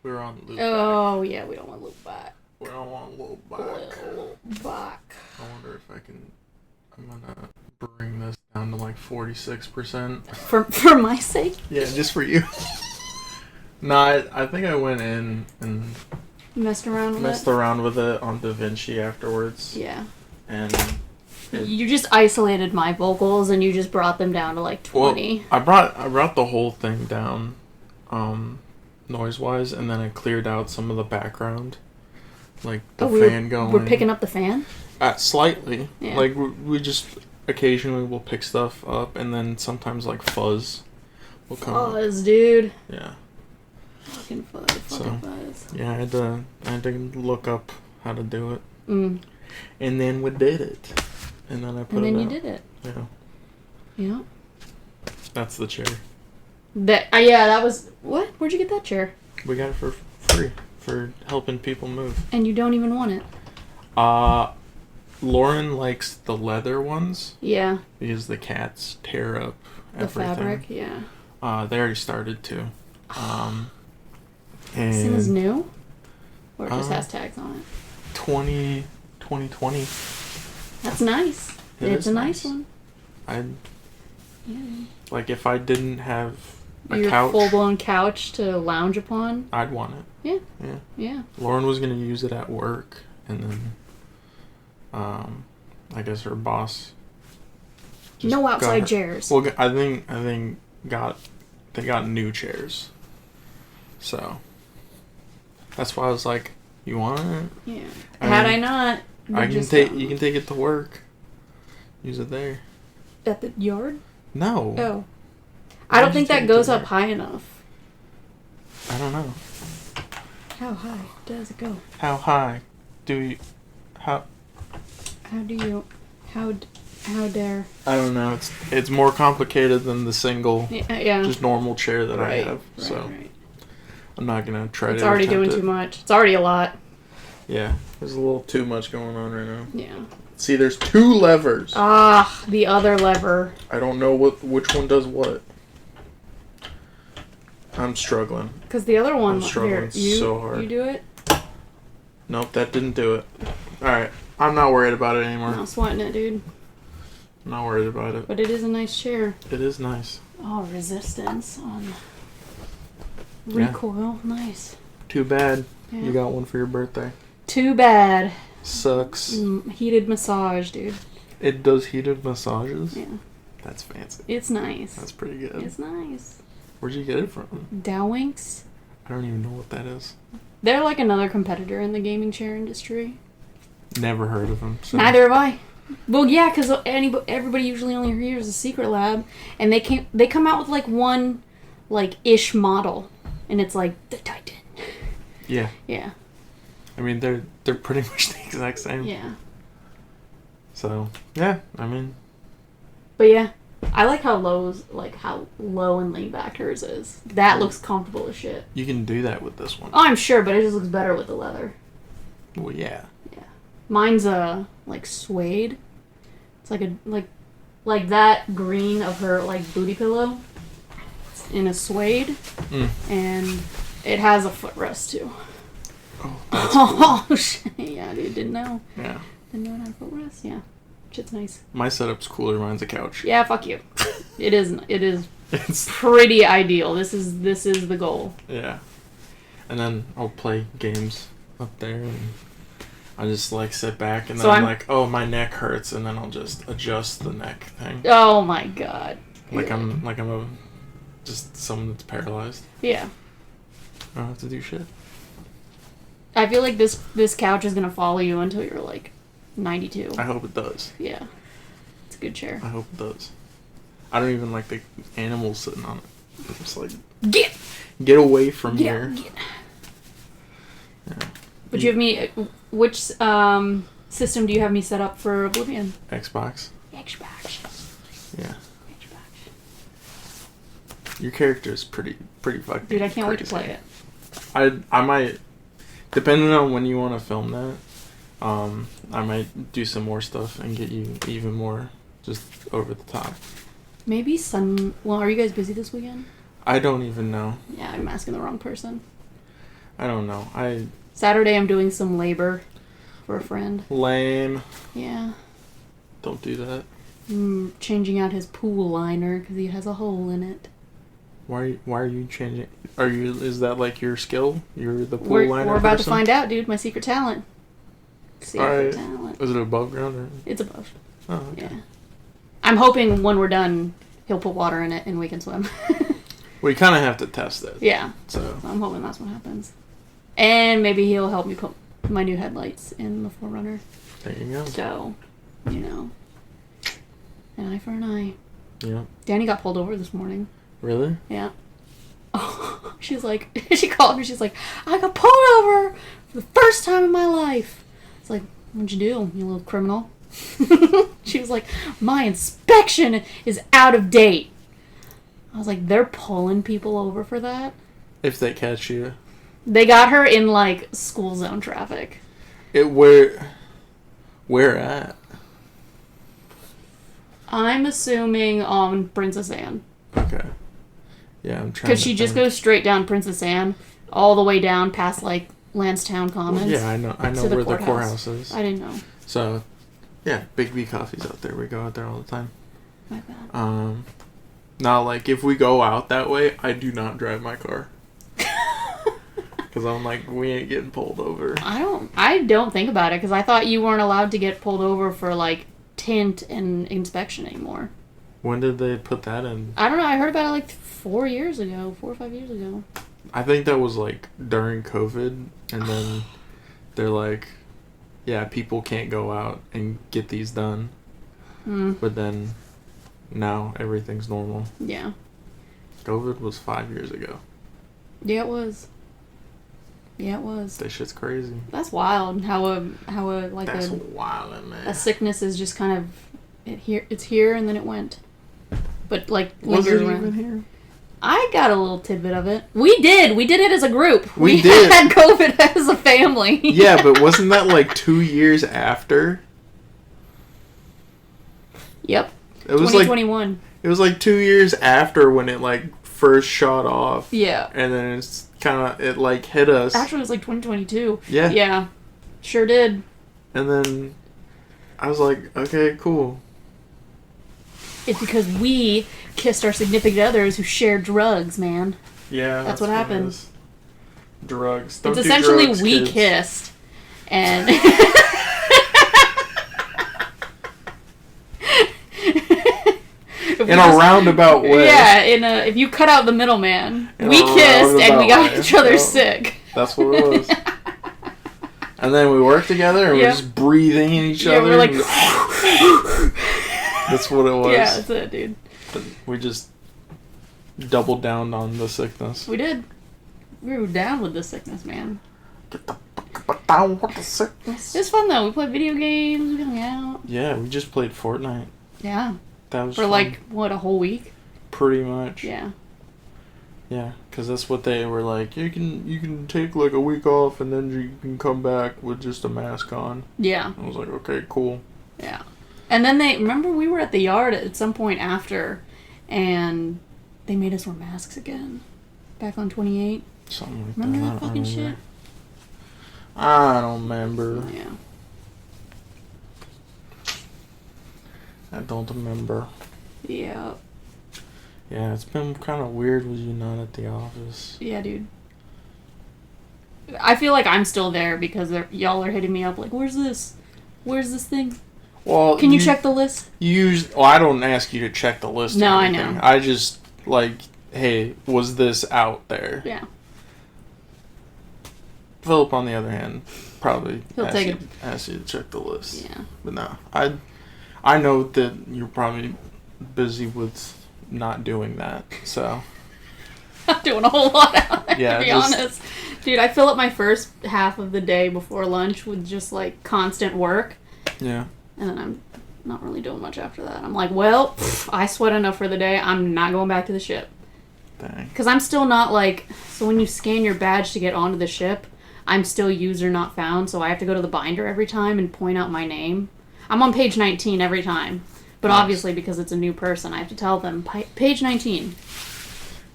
We were on loop. Oh, yeah, we don't want loop back. We don't want loop back. Loop back. I wonder if I can. I'm gonna bring this down to like 46%. For my sake? Yeah, just for you. No, I think I went in and Messed around with it on DaVinci afterwards. Yeah. And you just isolated my vocals and you just brought them down to like 20. Well, I brought the whole thing down, noise wise, and then I cleared out some of the background, like the fan going. We're picking up the fan. Slightly. Yeah. Like we just occasionally will pick stuff up, and then sometimes like fuzz will come. Fuzz, dude. Yeah. Fucking fuzz. Yeah, I had to look up how to do it. Mm. And then we did it. And then I put it out. And then you did it. Yeah. Yeah. That's the chair. That was... What? Where'd you get that chair? We got it for free. For helping people move. And you don't even want it. Lauren likes the leather ones. Yeah. Because the cats tear up everything. The fabric, yeah. They already started to. And This is new? Or it just has tags on it? 2020. That's nice. It's a nice one. Like if I didn't have a Your couch, full-blown couch to lounge upon. I'd want it. Yeah. Lauren was gonna use it at work, and then, I guess her boss. No outside chairs. Well, I think they got new chairs. So that's why I was like, "You want it?" Yeah. I not, you can take it to work. Use it there. At the yard? No. Oh. I don't think that goes up high enough. I don't know. How high does it go? How high do you... How dare... I don't know. It's more complicated than the single, just normal chair that I have. Right. I'm not going to try to... It's already doing too much. It's already a lot. Yeah. There's a little too much going on right now. Yeah. See, there's 2 levers. The other lever. I don't know which one does what. I'm struggling. Because the other one... I'm struggling so hard. You do it? Nope, that didn't do it. Alright. I'm not worried about it anymore. I'm not sweating it, dude. I'm not worried about it. But it is a nice chair. It is nice. Oh, resistance on recoil. Yeah. Nice. Too bad you got one for your birthday. Too bad. Sucks. Heated massage, dude. It does heated massages? Yeah. That's fancy. It's nice. That's pretty good. It's nice. Where'd you get it from? Dowinks. I don't even know what that is. They're like another competitor in the gaming chair industry. Never heard of them. So. Neither have I. Well, yeah, because everybody usually only hears a Secret Lab, and they come out with like one, like ish model, and it's like the Titan. Yeah. Yeah. I mean, they're pretty much the exact same. Yeah. So yeah, I mean. But yeah, I like how low and laid back hers is. That looks comfortable as shit. You can do that with this one. Oh, I'm sure, but it just looks better with the leather. Well, yeah. Yeah. Mine's like suede. It's like that green of her like booty pillow. It's in a suede, and it has a footrest too. Oh, cool. Shit. Yeah, dude, didn't know. Yeah. Didn't know it had a footrest. Yeah. Shit's nice. My setup's cooler. Mine's a couch. Yeah, fuck you. It is it's pretty ideal. This is the goal. Yeah. And then I'll play games up there, and I just like sit back, and then I'm like, oh, my neck hurts, and then I'll just adjust the neck thing. Oh my god. Like I'm just someone that's paralyzed. Yeah. I don't have to do shit. I feel like this couch is gonna follow you until you're like 92. I hope it does. Yeah. It's a good chair. I hope it does. I don't even like the animals sitting on it. I'm just like, get away from here. Yeah. Would you have me? Which system do you have me set up for Oblivion? Xbox. Yeah. Xbox. Your character is pretty fucking. Dude, I can't wait to play it. I might, depending on when you want to film that, I might do some more stuff and get you even more just over the top. Maybe well, are you guys busy this weekend? I don't even know. Yeah, I'm asking the wrong person. I don't know. Saturday I'm doing some labor for a friend. Lame. Yeah. Don't do that. Changing out his pool liner because he has a hole in it. Why are you changing? Is that like your skill? You're the pool liner We're about person? to find out, dude. My secret talent. Talent. Is it above ground or? It's above. Oh, okay. Yeah. I'm hoping when we're done, he'll put water in it and we can swim. We kind of have to test it. Yeah. So I'm hoping that's what happens. And maybe he'll help me put my new headlights in the 4Runner. There you go. So, an eye for an eye. Yeah. Danny got pulled over this morning. Really? Yeah. Oh, she's like, she called me. She's like, I got pulled over for the first time in my life. It's like, what'd you do, you little criminal? She was like, my inspection is out of date. I was like, they're pulling people over for that? If they catch you. They got her in, like, school zone traffic. Where at? I'm assuming on Princess Anne. Okay. Yeah, I'm trying. Because she just goes straight down Princess Anne, all the way down past like Lansdowne Commons. Well, yeah, I know where the courthouse is. I didn't know. So, yeah, Big B Coffee's out there. We go out there all the time. My bad. Now, like if we go out that way, I do not drive my car. Because I'm like, we ain't getting pulled over. I don't think about it because I thought you weren't allowed to get pulled over for like tint and inspection anymore. When did they put that in? I don't know. I heard about it like 4 or 5 years ago. I think that was like during COVID, and then they're like, yeah, people can't go out and get these done. But then now everything's normal. Yeah. COVID was 5 years ago. Yeah, it was. That shit's crazy. That's wild. How a wild, man. A sickness is just kind of it's here and then it went. But like was it around. even here? I got a little tidbit of it. We did it as a group. We did. Had COVID as a family. Yeah, but wasn't that like 2 years after? Yep. It was 2021. Like, it was like 2 years after when it like first shot off. Yeah. And then it's it like hit us. Actually, it was like 2022. Yeah. Yeah. Sure did. And then I was like, okay, cool. It's because we kissed our significant others who shared drugs, man. Yeah. That's what happened. Drugs. It's essentially drugs, we kids. Kissed. And... in a roundabout way. Yeah, if you cut out the middleman. We kissed and we got each other sick. That's what it was. And then we worked together and we're just breathing in each other. We're like... That's what it was. Yeah, that's it, dude. But we just doubled down on the sickness. We did. We were down with the sickness, man. Get the fuck down with the sickness. It was fun, though. We played video games. We hung out. Yeah, we just played Fortnite. Yeah. That was for fun. like, what, a whole week? Pretty much. Yeah. Yeah, because that's what they were like. You can take like a week off and then you can come back with just a mask on. Yeah. I was like, okay, cool. Yeah. And then remember we were at the yard at some point after, and they made us wear masks again. Back on 28. Something like remember that. That fucking shit? I don't remember. Yeah. I don't remember. Yeah. Yeah, it's been kind of weird with you not at the office. Yeah, dude. I feel like I'm still there because y'all are hitting me up like, where's this? Where's this thing? Well, can you check the list? I don't ask you to check the list. No, or I know. I just like, hey, was this out there? Yeah. Philip, on the other hand, probably ask you to check the list. Yeah. But no, I know that you're probably busy with not doing that, so. Not doing a whole lot out there, yeah, to be honest. Dude, I fill up my first half of the day before lunch with just, like, constant work. Yeah. And then I'm not really doing much after that. I'm like, well, I sweat enough for the day. I'm not going back to the ship. Dang. Because I'm still not, like... So when you scan your badge to get onto the ship, I'm still user not found, so I have to go to the binder every time and point out my name. I'm on page 19 every time. But nice. Obviously, because it's a new person, I have to tell them, page 19.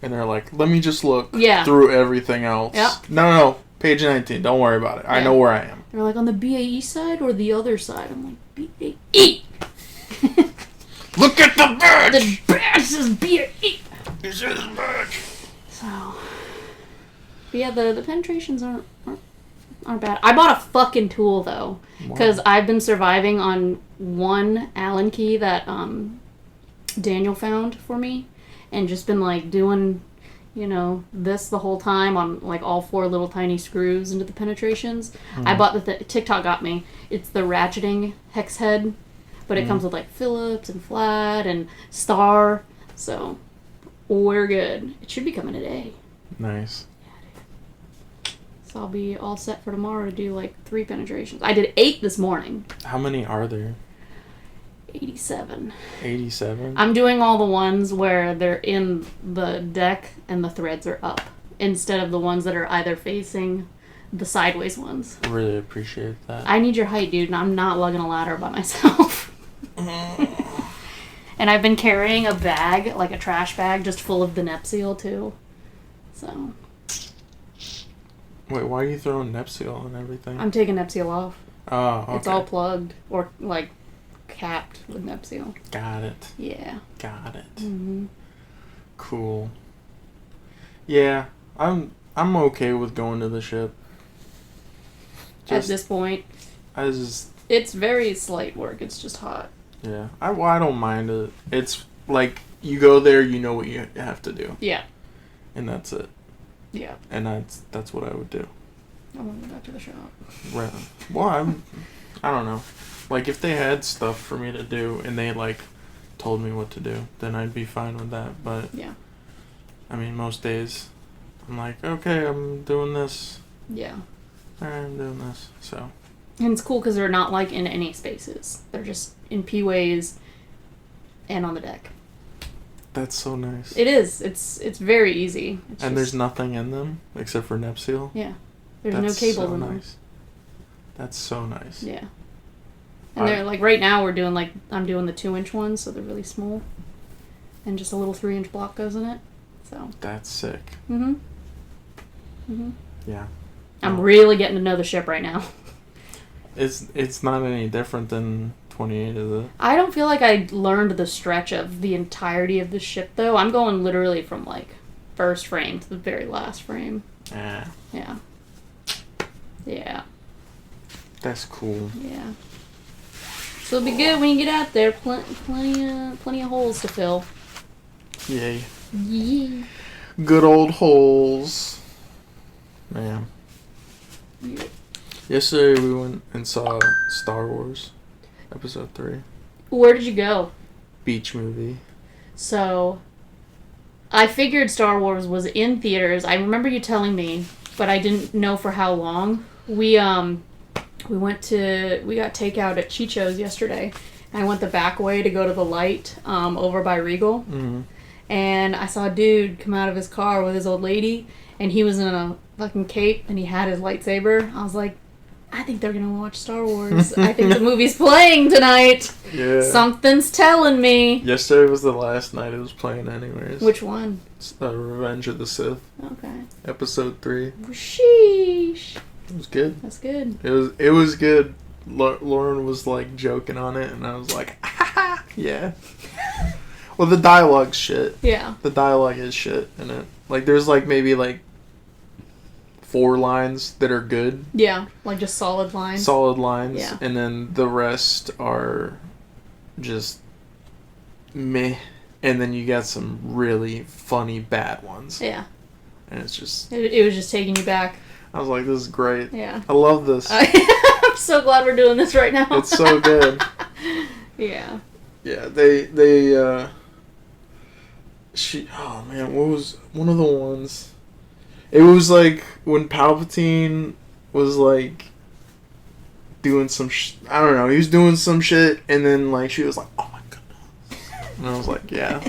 And they're like, let me just look through everything else. Yep. No, Page 19. Don't worry about it. I Yeah. know where I am. They're like, on the BAE side or the other side? I'm like, BAE! Look at the badge! The badge says BAE! This is the badge. So... But yeah, the penetrations aren't bad. I bought a fucking tool, though. Because I've been surviving on one Allen key that Daniel found for me. And just been, like, doing... you know, this the whole time on, like, all 4 little tiny screws into the penetrations. I bought TikTok got me. It's the ratcheting hex head, but it comes with, like, Phillips and flat and star. So, we're good. It should be coming today. Nice. So I'll be all set for tomorrow to do, like, 3 penetrations. I did 8 this morning. How many are there? 87. 87? I'm doing all the ones where they're in the deck and the threads are up, instead of the ones that are either facing the sideways ones. Really appreciate that. I need your height, dude, and I'm not lugging a ladder by myself. And I've been carrying a bag, like a trash bag, just full of the Nepseal, too. So. Wait, why are you throwing Nepseal and everything? I'm taking Nepseal off. Oh, okay. It's all plugged, or, like, capped with Nepseal. Got it. Yeah. Got it. Mm-hmm. Cool. Yeah, I'm okay with going to the ship. At this point, I just... it's very slight work. It's just hot. Yeah. I don't mind it. It's like, you go there, you know what you have to do. Yeah. And that's it. Yeah. And that's what I would do. I want to go back to the shop. Right. Well, I don't know. Like, if they had stuff for me to do and they, like, told me what to do, then I'd be fine with that. But, Yeah. I mean, most days, I'm like, okay, I'm doing this. Yeah. Alright, I'm doing this. So. And it's cool because they're not, like, in any spaces. They're just in P-ways and on the deck. That's so nice. It is. It's very easy. It's And just, there's nothing in them except for Nepseal? Yeah. There's That's no cables so in them. nice. That's so nice. Yeah. And they're, like, right now we're doing, like, I'm doing the 2-inch ones, so they're really small. And just a little 3-inch block goes in it. So. That's sick. Mm-hmm. Mm-hmm. Yeah. I'm really getting to know the ship right now. It's not any different than 28, is it? I don't feel like I learned the stretch of the entirety of the ship, though. I'm going literally from, like, first frame to the very last frame. Ah. Yeah. Yeah. That's cool. Yeah. So it'll be good when you get out there. Plenty of holes to fill. Yay. Yeah. Good old holes. Man. Yeah. Yesterday we went and saw Star Wars Episode 3. Where did you go? Beach movie. So, I figured Star Wars was in theaters. I remember you telling me, but I didn't know for how long. We got takeout at Chicho's yesterday. And I went the back way to go to the light over by Regal. Mm-hmm. And I saw a dude come out of his car with his old lady, and he was in a fucking cape, and he had his lightsaber. I was like, I think they're gonna watch Star Wars. I think the movie's playing tonight. Yeah. Something's telling me. Yesterday was the last night it was playing anyways. Which one? Revenge of the Sith. Okay. Episode 3. Sheesh. It was good. That's good. It was good. Lauren was like joking on it, and I was like, yeah. Well, the dialogue's shit. Yeah. The dialogue is shit in it. Like, there's like maybe like 4 lines that are good. Yeah, like just solid lines. Solid lines. Yeah. And then the rest are just meh. And then you got some really funny bad ones. Yeah. And it's just... It was just taking you back. I was like, this is great. Yeah. I love this. I'm so glad we're doing this right now. It's so good. Yeah. Yeah, oh man, what was one of the ones? It was like when Palpatine was like doing some I don't know, he was doing some shit, and then like she was like, oh my goodness. And I was like, yeah.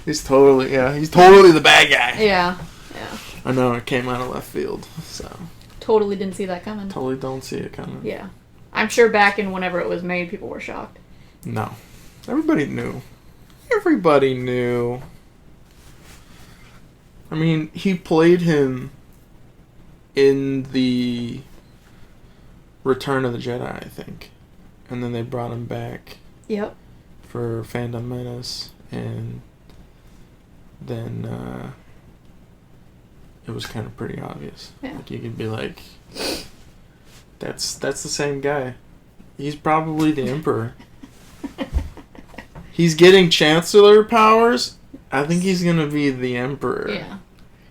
He's totally the bad guy. Yeah. Yeah. I know, it came out of left field, so. Totally didn't see that coming. Totally don't see it coming. Yeah. I'm sure back in whenever it was made, people were shocked. No. Everybody knew. Everybody knew. I mean, he played him in the Return of the Jedi, I think. And then they brought him back Yep. for Phantom Menace, and then it was kind of pretty obvious. Yeah. Like, you could be like, that's the same guy. He's probably the Emperor. He's getting Chancellor powers. I think he's gonna be the Emperor. Yeah.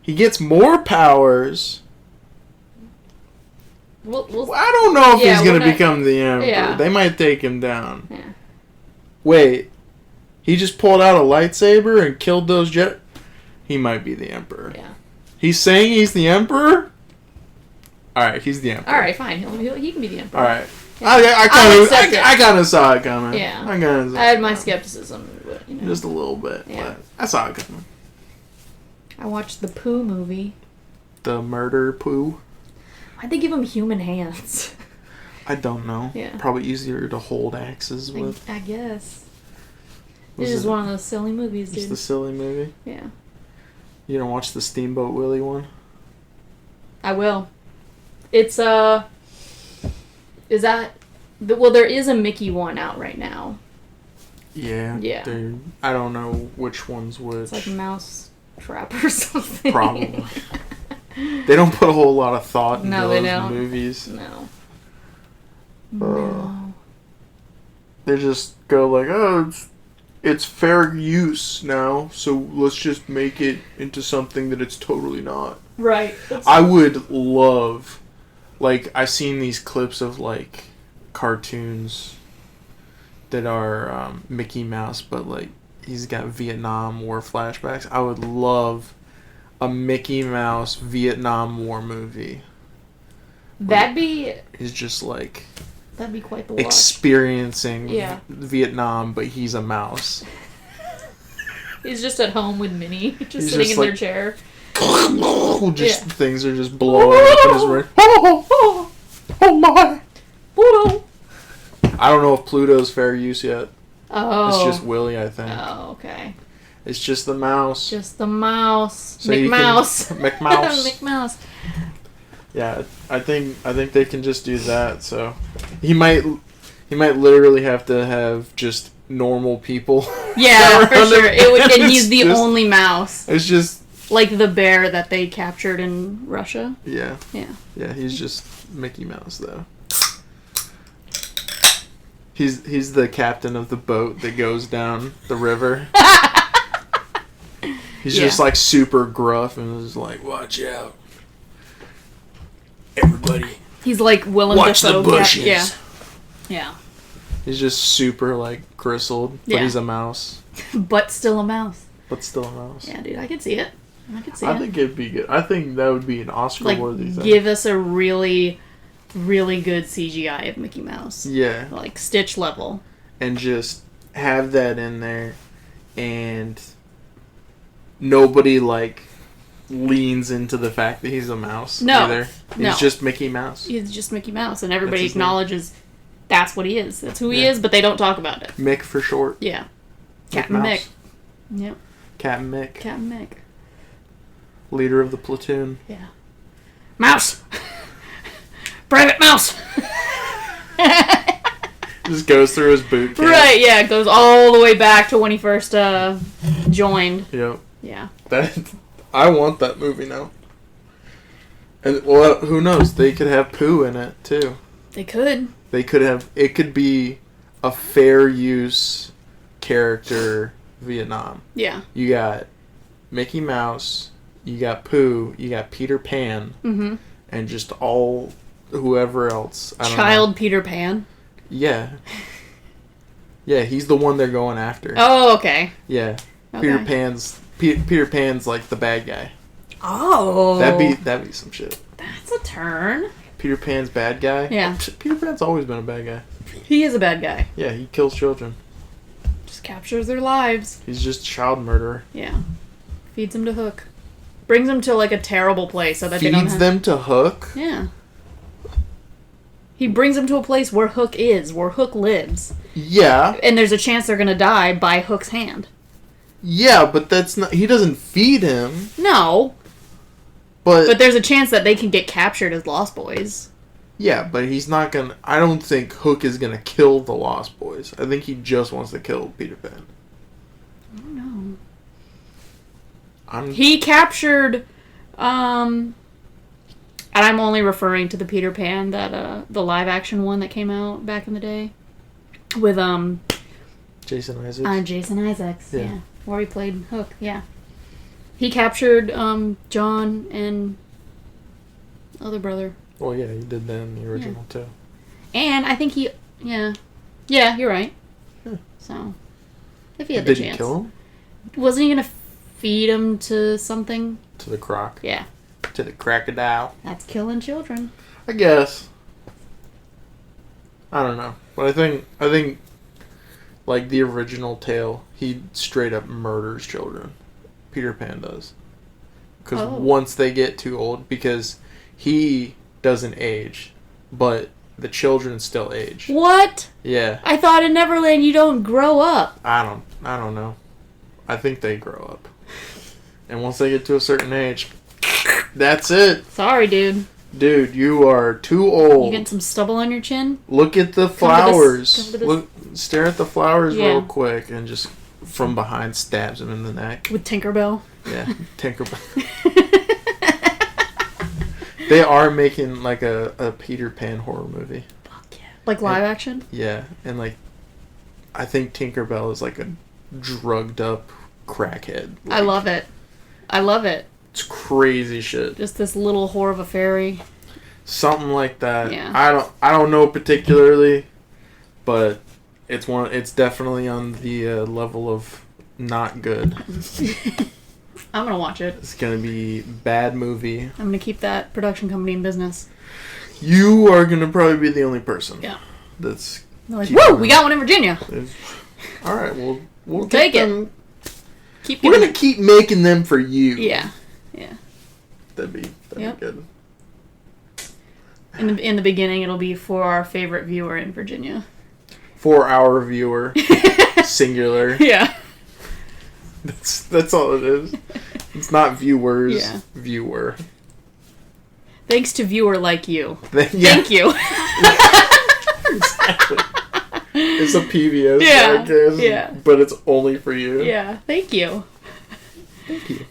He gets more powers. We'll I don't know if Yeah, he's we're gonna not- become the Emperor. Yeah. They might take him down. Yeah. Wait, he just pulled out a lightsaber and killed those Jedi. He might be the Emperor. Yeah. He's saying he's the Emperor? Alright, he's the Emperor. Alright, fine. He can be the Emperor. Alright. Yeah. I kind of saw it coming. Yeah. I I had my skepticism, but, you know. Just a little bit, Yeah. but I saw it coming. I watched the Pooh movie. The murder poo? Why'd they give him human hands? I don't know. Yeah. Probably easier to hold axes with. I guess. Was This is it- one of those silly movies, It's dude. the silly movie. Yeah. You don't watch the Steamboat Willie one? I will. It's, is that... Well, there is a Mickey one out right now. Yeah. Yeah. I don't know which one's which. It's like Mouse Trap or something. Probably. They don't put a whole lot of thought into No, they those don't. movies. No. Uh, No. They just go like, oh, it's fair use now, so let's just make it into something that it's totally not. Right. I would love, like, I've seen these clips of, like, cartoons that are Mickey Mouse, but, like, he's got Vietnam War flashbacks. I would love a Mickey Mouse Vietnam War movie. That'd be He's just, like, quite the watch. experiencing Yeah. Vietnam, but he's a mouse. He's just at home with Minnie, just He's sitting just in their like- chair. Just Yeah. things are just blowing up in his brain. Oh my! Pluto. I don't know if Pluto's fair use yet. Oh. It's just Willie, I think. Oh, okay. It's just the mouse. Just the mouse. So you can- McMouse. McMouse. McMouse. Yeah, I think they can just do that. So he might literally have to have just normal people. Yeah, for around sure. him. It would, and he's It's the just- only mouse. It's just Like the bear that they captured in Russia. yeah. Yeah. He's just Mickey Mouse though. He's the captain of the boat that goes down the river. He's just Yeah. like super gruff and is like, watch out. Everybody. He's like Willem Watch the Dafoe. bushes. Yeah. Yeah. He's just super like gristled, but Yeah. he's a mouse. But still a mouse. But still a mouse. Yeah, dude, I could see it. I could see I it. think it'd be good. I think that would be an Oscar Like, worthy thing. give us a really, really good CGI of Mickey Mouse. Yeah. Like Stitch level. And just have that in there and nobody like leans into the fact that he's a mouse No. either. He's No. just Mickey Mouse. He's just Mickey Mouse, and everybody That's his name. acknowledges that's what he is. That's who he Yeah. is, but they don't talk about it. Mick for short. Yeah. Mick Captain Mouse. Mick. Yep. Captain Mick. Captain Mick. Leader of the platoon. Yeah. Mouse! Private Mouse! Just goes through his boot camp. Right, yeah, it goes all the way back to when he first joined. Yep. Yeah. I want that movie now. And well, who knows? They could have Pooh in it too. They could. They could have. It could be a fair use character. Vietnam. Yeah. You got Mickey Mouse. You got Pooh. You got Peter Pan. Mm-hmm. And just all whoever else. I don't Child know. Peter Pan. Yeah. Yeah, he's the one they're going after. Oh, okay. Yeah. Okay. Peter Pan's like the bad guy. Oh. That'd be some shit. That's a turn. Peter Pan's bad guy? Yeah. Peter Pan's always been a bad guy. He is a bad guy. Yeah, he kills children. Just captures their lives. He's just a child murderer. Yeah. Feeds them to Hook. Brings them to like a terrible place so that they don't Feeds have... them to Hook? Yeah. He brings them to a place where Hook is, where Hook lives. Yeah. And there's a chance they're gonna die by Hook's hand. Yeah, but that's not... He doesn't feed him. No. But there's a chance that they can get captured as Lost Boys. Yeah, but he's not gonna... I don't think Hook is gonna kill the Lost Boys. I think he just wants to kill Peter Pan. I don't know. He captured... and I'm only referring to the Peter Pan, that the live-action one that came out back in the day. With, Jason Isaacs? Jason Isaacs, yeah. Where he played Hook, yeah. He captured, John and... other brother. Well, yeah, he did that in the original, too. And I think he... Yeah. Yeah, you're right. So, if he had the chance. Did he kill him? Wasn't he gonna feed him to something? To the croc? Yeah. To the crocodile? That's killing children. I guess. I don't know. But I think, like, the original tale, he straight up murders children. Peter Pan does. Because once they get too old, because he doesn't age, but the children still age. What? Yeah. I thought in Neverland you don't grow up. I don't know. I think they grow up. And once they get to a certain age, that's it. Sorry, dude. Dude, you are too old. You getting some stubble on your chin? Look at the flowers. Stare at the flowers real quick and just from behind stabs him in the neck. With Tinkerbell? Yeah, Tinkerbell. They are making like a Peter Pan horror movie. Fuck yeah. Like live action? Yeah, and like I think Tinkerbell is like a drugged up crackhead. Like, I love it. I love it. It's crazy shit. Just this little whore of a fairy. Something like that. Yeah. I don't know particularly, but it's definitely on the level of not good. I'm gonna watch it. It's gonna be bad movie. I'm gonna keep that production company in business. You are gonna probably be the only person. Yeah. That's like, woo! We got one in Virginia. All right, we'll take them. It. We're gonna keep making them for you. Yeah. Yeah. That'd be good. In the beginning, it'll be for our favorite viewer in Virginia. For our viewer, singular. Yeah. That's all it is. It's not viewers. Yeah. Viewer. Thanks to viewer like you. Yeah. Thank you. Exactly. It's a PBS podcast. Yeah. But it's only for you. Yeah. Thank you. Thank you.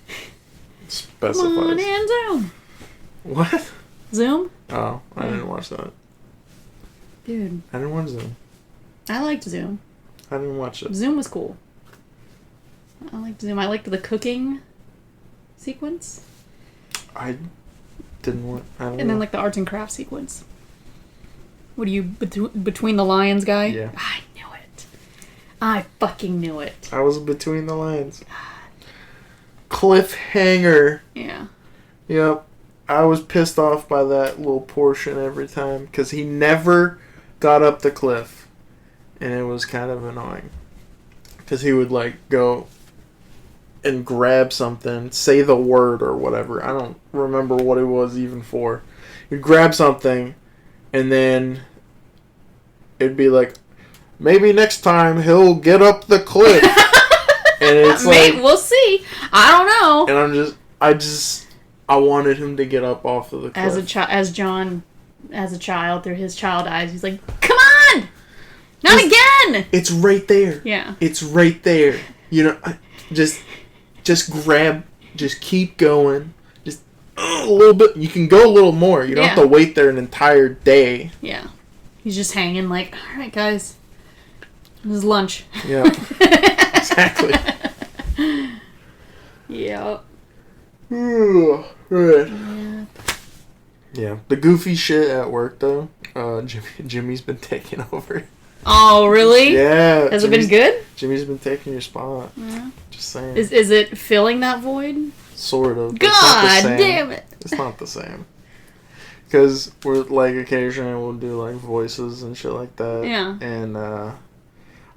Specifies. Come on and Zoom. What? Zoom? Oh, I didn't watch that. Dude. I didn't watch Zoom. I liked Zoom. I didn't watch it. Zoom was cool. I liked Zoom. I liked the cooking sequence. I didn't want... And then like the arts and crafts sequence. What are you, between the lions guy? Yeah. I knew it. I fucking knew it. I was between the lines. Cliffhanger. Yeah. Yep. I was pissed off by that little portion every time because he never got up the cliff, and it was kind of annoying because he would like go and grab something, say the word or whatever. I don't remember what it was even for. He'd grab something, and then it'd be like, maybe next time he'll get up the cliff. And it's like, we'll see. I don't know. And I wanted him to get up off of the cliff. As John, as a child, through his child eyes, he's like, come on! Not again! It's right there. Yeah. It's right there. You know, just grab, just keep going. Just a little bit. You can go a little more. You don't have to wait there an entire day. Yeah. He's just hanging like, all right, guys. This is lunch. Yeah. Exactly. Yeah. Right. Yeah. The goofy shit at work, though, Jimmy's been taking over. Oh, really? Yeah. Has it been good? Jimmy's been taking your spot. Yeah. Just saying. Is it filling that void? Sort of. God damn it. It's not the same. Because we're, like, occasionally we'll do, like, voices and shit like that. Yeah. And,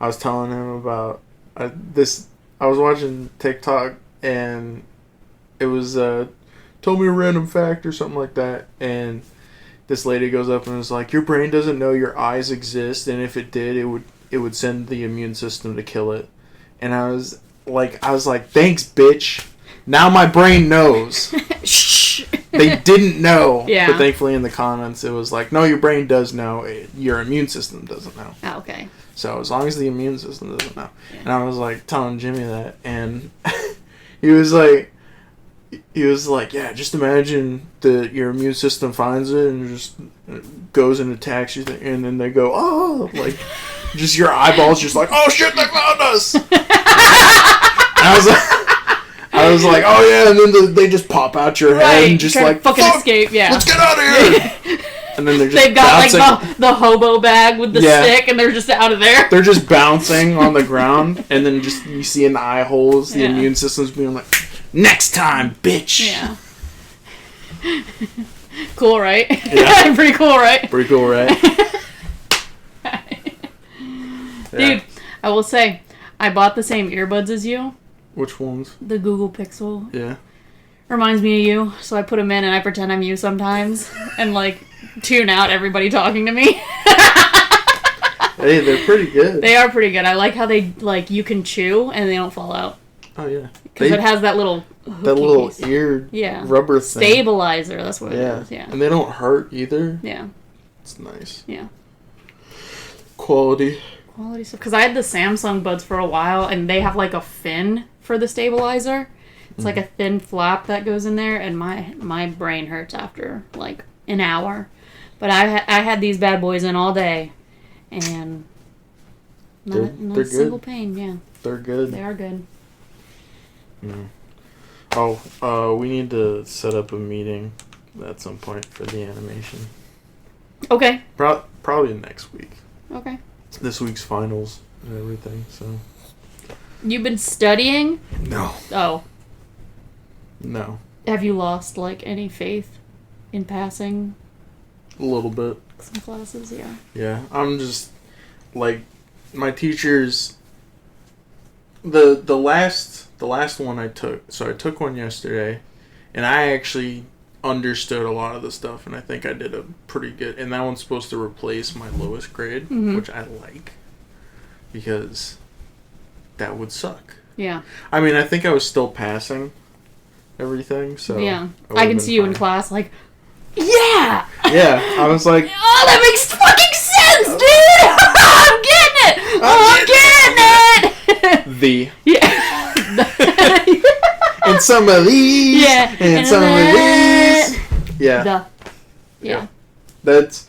I was telling him about I was watching TikTok, and it was, told me a random fact or something like that, and this lady goes up and was like, your brain doesn't know your eyes exist, and if it did, it would send the immune system to kill it. And I was like, thanks, bitch. Now my brain knows. Shh. they didn't know. Yeah. But thankfully in the comments it was like, no, your brain does know. Your immune system doesn't know. Oh, okay. So as long as the immune system doesn't know. Yeah. And I was like telling Jimmy that, and he was like, yeah, just imagine that your immune system finds it and just goes and attacks you, and then they go, oh, like, just your eyeballs just like, oh shit, they found us. I was like, oh yeah, and then they just pop out your head and just like, fucking escape, yeah. Let's get out of here. And then they're just they've got bouncing. like the hobo bag with the stick, and they're just out of there. They're just bouncing on the ground, and then just you see in the eye holes the Yeah. immune system's being like, next time, bitch. Yeah. Cool, right? Yeah. Pretty cool, right? Pretty cool, right? Dude, I will say, I bought the same earbuds as you. Which ones? The Google Pixel. Yeah. Reminds me of you, so I put them in and I pretend I'm you sometimes, and like tune out everybody talking to me. Hey, they're pretty good. They are pretty good. I like how they like you can chew and they don't fall out Oh yeah. because it has that little that little piece. ear Yeah. rubber thing. Stabilizer. That's what it is. Yeah. And they don't hurt either. Yeah. It's nice. Yeah. Quality. Quality stuff. Because I had the Samsung buds for a while, and they have like a fin for the stabilizer. It's like a thin flap that goes in there, and my brain hurts after like an hour. But I had these bad boys in all day, and not They're a single good. pain. Yeah, They're good. they are good. Mm. We need to set up a meeting at some point for the animation. Okay. Probably next week. Okay. This week's finals and everything, so. You've been studying? No. Oh. No. Have you lost like any faith in passing A little bit. some classes? Yeah. Yeah. I'm just, like, my teachers, the last one I took, so I took one yesterday, and I actually understood a lot of the stuff, and I think I did a pretty good, and that one's supposed to replace my lowest grade, which I like, because that would suck. Yeah. I mean, I think I was still passing everything, so Yeah. would've I can been see you in fine. class like, yeah! Yeah, I was like, Oh, that makes fucking sense, dude! I'm getting it! I'm getting it! Yeah. and some of these, Yeah. and some of these. Yeah. Yeah. But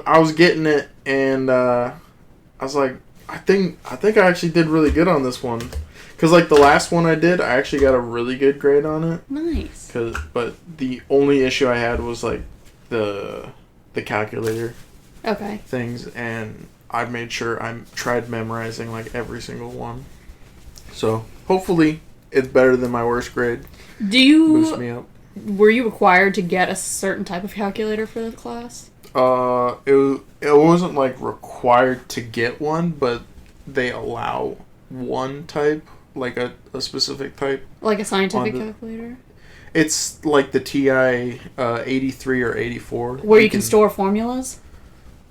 I was getting it, and I was like, I think I actually did really good on this one, because like the last one I did, I actually got a really good grade on it. Nice. But the only issue I had was like the calculator Okay. things, and I made sure I tried memorizing like every single one. So hopefully it's better than my worst grade. Boost me up. Were you required to get a certain type of calculator for the class? It wasn't like required to get one, but they allow one type, like a specific type. Like a scientific calculator? It's like the TI 83 or 84. Where you can store formulas?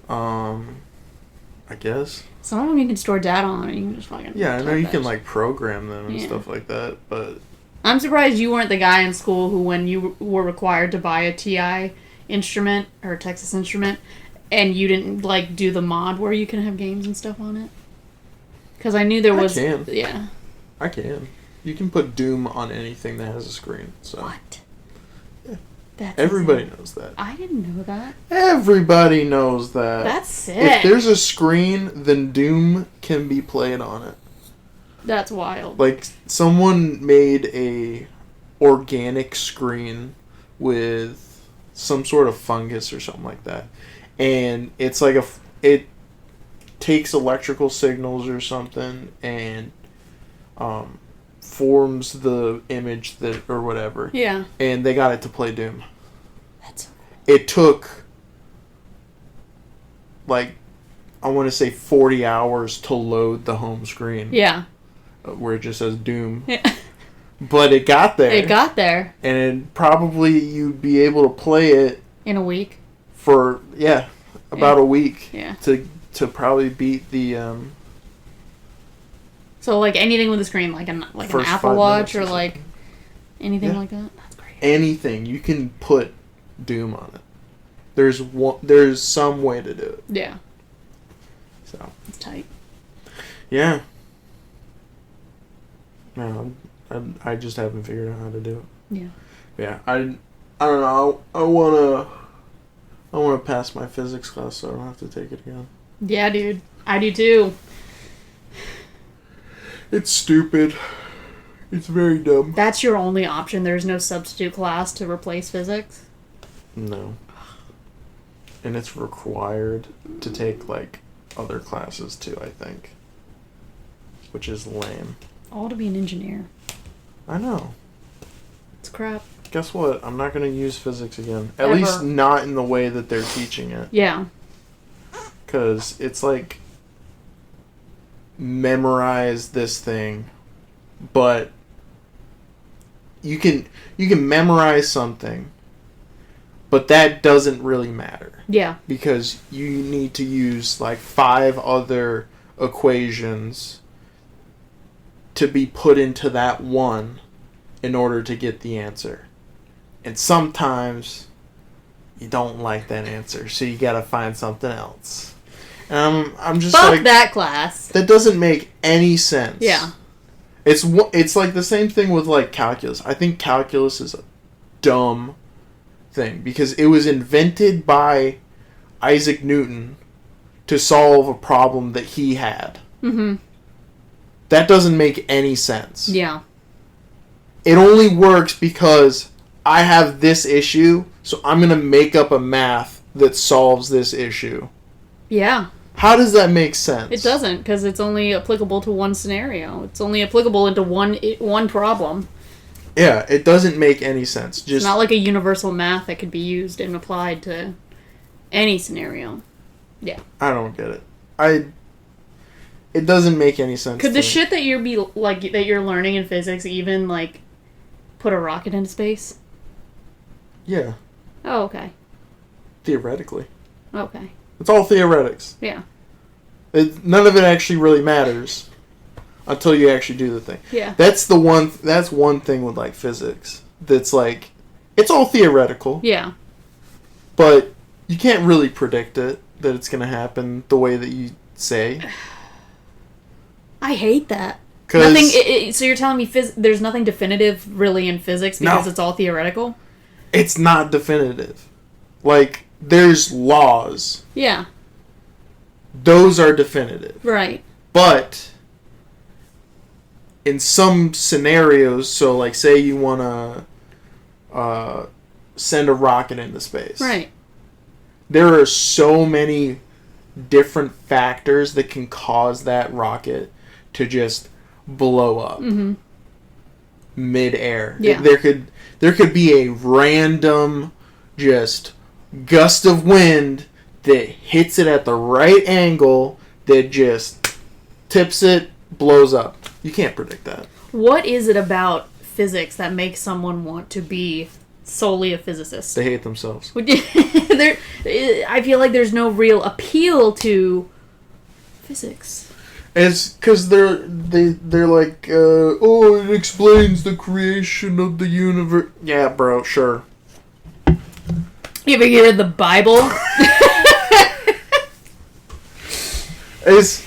I guess. Some of them you can store data on, and you can just fucking. Yeah, I know type you that can shit. like program them and Yeah. stuff like that, but I'm surprised you weren't the guy in school who, when you were required to buy a TI instrument or a Texas Instrument, and you didn't like do the mod where you can have games and stuff on it. Because I knew there was. I can. Yeah. I can. You can put Doom on anything that has a screen. So What? Yeah. That's Everybody insane. knows that. I didn't know that. Everybody knows that. That's sick. If there's a screen, then Doom can be played on it. That's wild. Like, someone made a organic screen with some sort of fungus or something like that. And it's like it takes electrical signals or something and forms the image that or whatever. Yeah. And they got it to play Doom. That's so cool. It took, like, I want to say 40 hours to load the home screen. Yeah. Where it just says Doom. Yeah. But it got there. It got there And probably you'd be able to play it in a week. for, about a week. Yeah. To probably beat the, So like anything with a screen, like an First Apple 5 Watch minutes or or like anything Yeah. like that. That's crazy. anything, you can put Doom on it. There's some way to do it. Yeah. So. It's tight. Yeah. No, I just haven't figured out how to do it. Yeah. Yeah, I don't know. I wanna pass my physics class so I don't have to take it again. Yeah, dude. I do too. It's stupid. It's very dumb. That's your only option. There's no substitute class to replace physics? No. And it's required to take, like, other classes, too, I think. Which is lame. All to be an engineer. I know. It's crap. Guess what? I'm not going to use physics again. At Ever. least not in the way that they're teaching it. Yeah. Because it's like, memorize this thing, but you can memorize something, but that doesn't really matter. Yeah. Because you need to use like 5 other equations to be put into that one in order to get the answer. And sometimes you don't like that answer, so you gotta find something else. And I'm just Fuck like, that class. that doesn't make any sense. Yeah. It's like the same thing with like calculus. I think calculus is a dumb thing because it was invented by Isaac Newton to solve a problem that he had. Mm-hmm. That doesn't make any sense. Yeah. It only works because I have this issue, so I'm going to make up a math that solves this issue. Yeah. How does that make sense? It doesn't, because it's only applicable to one scenario. It's only applicable into one problem. Yeah, it doesn't make any sense. Just It's not like a universal math that could be used and applied to any scenario. Yeah. I don't get it. It doesn't make any sense. Could to the me. shit that you're learning in physics even like put a rocket into space? Yeah, Oh, okay. theoretically. Okay. It's all theoretics. Yeah. None of it actually really matters until you actually do the thing. Yeah. That's one thing with like physics. That's like, it's all theoretical. Yeah. But you can't really predict it, that it's going to happen the way that you say. I hate that. 'Cause- Nothing. So you're telling me there's nothing definitive really in physics because No. it's all theoretical? It's not definitive. Like, there's laws. Yeah. Those are definitive. Right. But in some scenarios, so like say you want to send a rocket into space. Right. There are so many different factors that can cause that rocket to just blow up mid-air. Yeah. There could be a random just gust of wind that hits it at the right angle that just tips it, blows up. You can't predict that. What is it about physics that makes someone want to be solely a physicist? They hate themselves. I feel like there's no real appeal to physics. It's because they're like, oh, it explains the creation of the universe. Yeah, bro, sure. You ever hear of the Bible? It's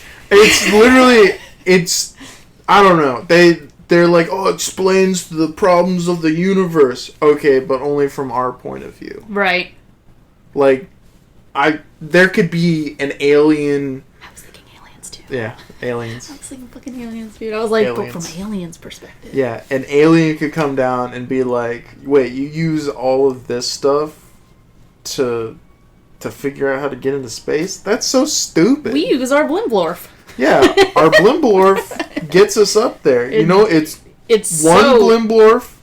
literally, I don't know. They're like, oh, it explains the problems of the universe. Okay, but only from our point of view. Right. Like, there could be an alien. I was thinking aliens too. Yeah, aliens. I was thinking fucking aliens, dude. I was like, Aliens. but from aliens' perspective. Yeah, an alien could come down and be like, wait, you use all of this stuff to figure out how to get into space? That's so stupid. We use our Blimblorf. Yeah, our Blimblorf gets us up there. You know, it's one Blimblorf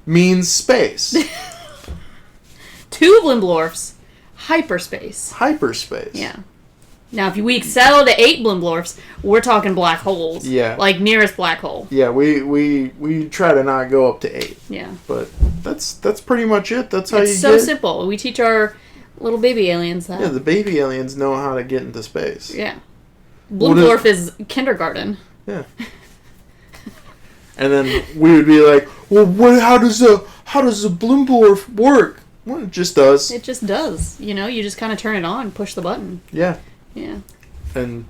means space. 2 Blimblorfs, hyperspace. Hyperspace. Yeah. Now, if we excel to 8 Blimblorfs, we're talking black holes. Yeah. Like nearest black hole. Yeah, we try to not go up to 8. Yeah. But that's pretty much it. That's how It's so simple. We teach our little baby aliens that. Yeah, the baby aliens know how to get into space. Yeah. Blimblorf is kindergarten. Yeah. And then we would be like, well, how does a Bloomblorf work? Well, it just does. It just does. You know, you just kind of turn it on, push the button. Yeah. Yeah. And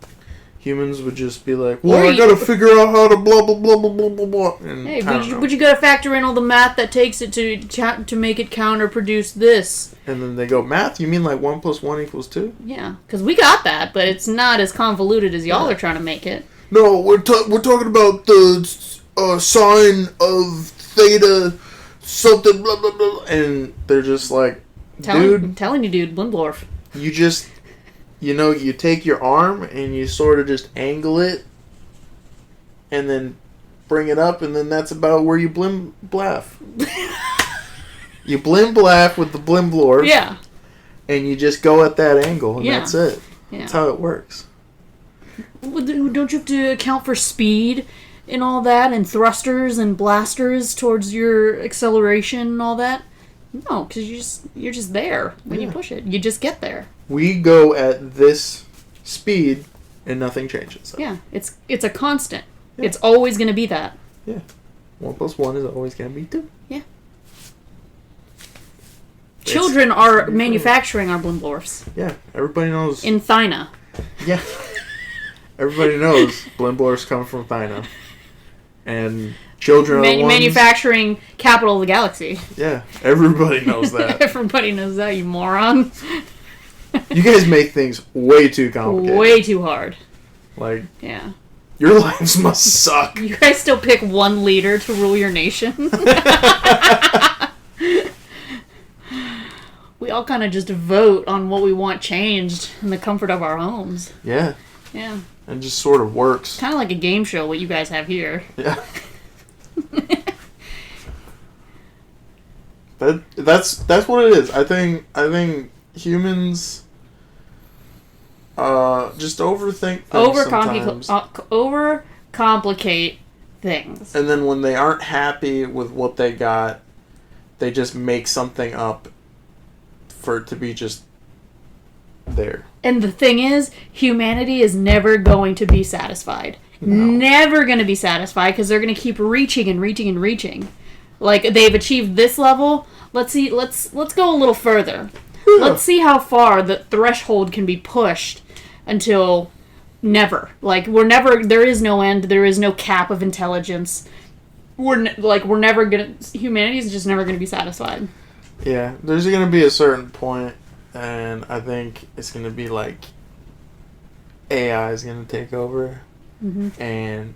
humans would just be like, well, I gotta figure out how to blah, blah, blah, blah, blah, blah, blah. And hey, but you gotta factor in all the math that takes it to make it counter-produce this. And then they go, math? You mean like 1 + 1 = 2? Yeah, because we got that, but it's not as convoluted as y'all are trying to make it. No, we're talking about the sine of theta something, blah, blah, blah. And they're just like, I'm telling you, dude, Blimbdorf. You just... you take your arm and you sort of just angle it and then bring it up, and then that's about where you blimblaf. You blimblaf with the Blimblorf. Yeah. And you just go at that angle, and that's it. Yeah. That's how it works. Well, don't you have to account for speed and all that, and thrusters and blasters towards your acceleration and all that? No, because you're just there when you push it. You just get there. We go at this speed, and nothing changes. Yeah, it's a constant. Yeah. It's always going to be that. Yeah. 1 + 1 is always going to be 2. Yeah. Children are manufacturing our Blimbdorfs. Yeah, everybody knows. In Thyna. Yeah. Everybody knows Blimbdorfs come from Thyna. And children are the ones... Manufacturing capital of the galaxy. Yeah, everybody knows that. Everybody knows that, you moron. You guys make things way too complicated. Way too hard. Like, yeah. Your lives must suck. You guys still pick one leader to rule your nation? We all kind of just vote on what we want changed in the comfort of our homes. Yeah. Yeah. It just sort of works. Kind of like a game show, what you guys have here. Yeah. That's what it is. I think humans just overthink things overcomplicate things. And then when they aren't happy with what they got, they just make something up for it to be just there. And the thing is, humanity is never going to be satisfied. No. Never going to be satisfied, because they're going to keep reaching and reaching and reaching. Like, they've achieved this level. Let's go a little further. Yeah. Let's see how far the threshold can be pushed until never. Like, there is no end. There is no cap of intelligence. Humanity is just never going to be satisfied. Yeah, there's going to be a certain point, and I think it's going to be like AI is going to take over, and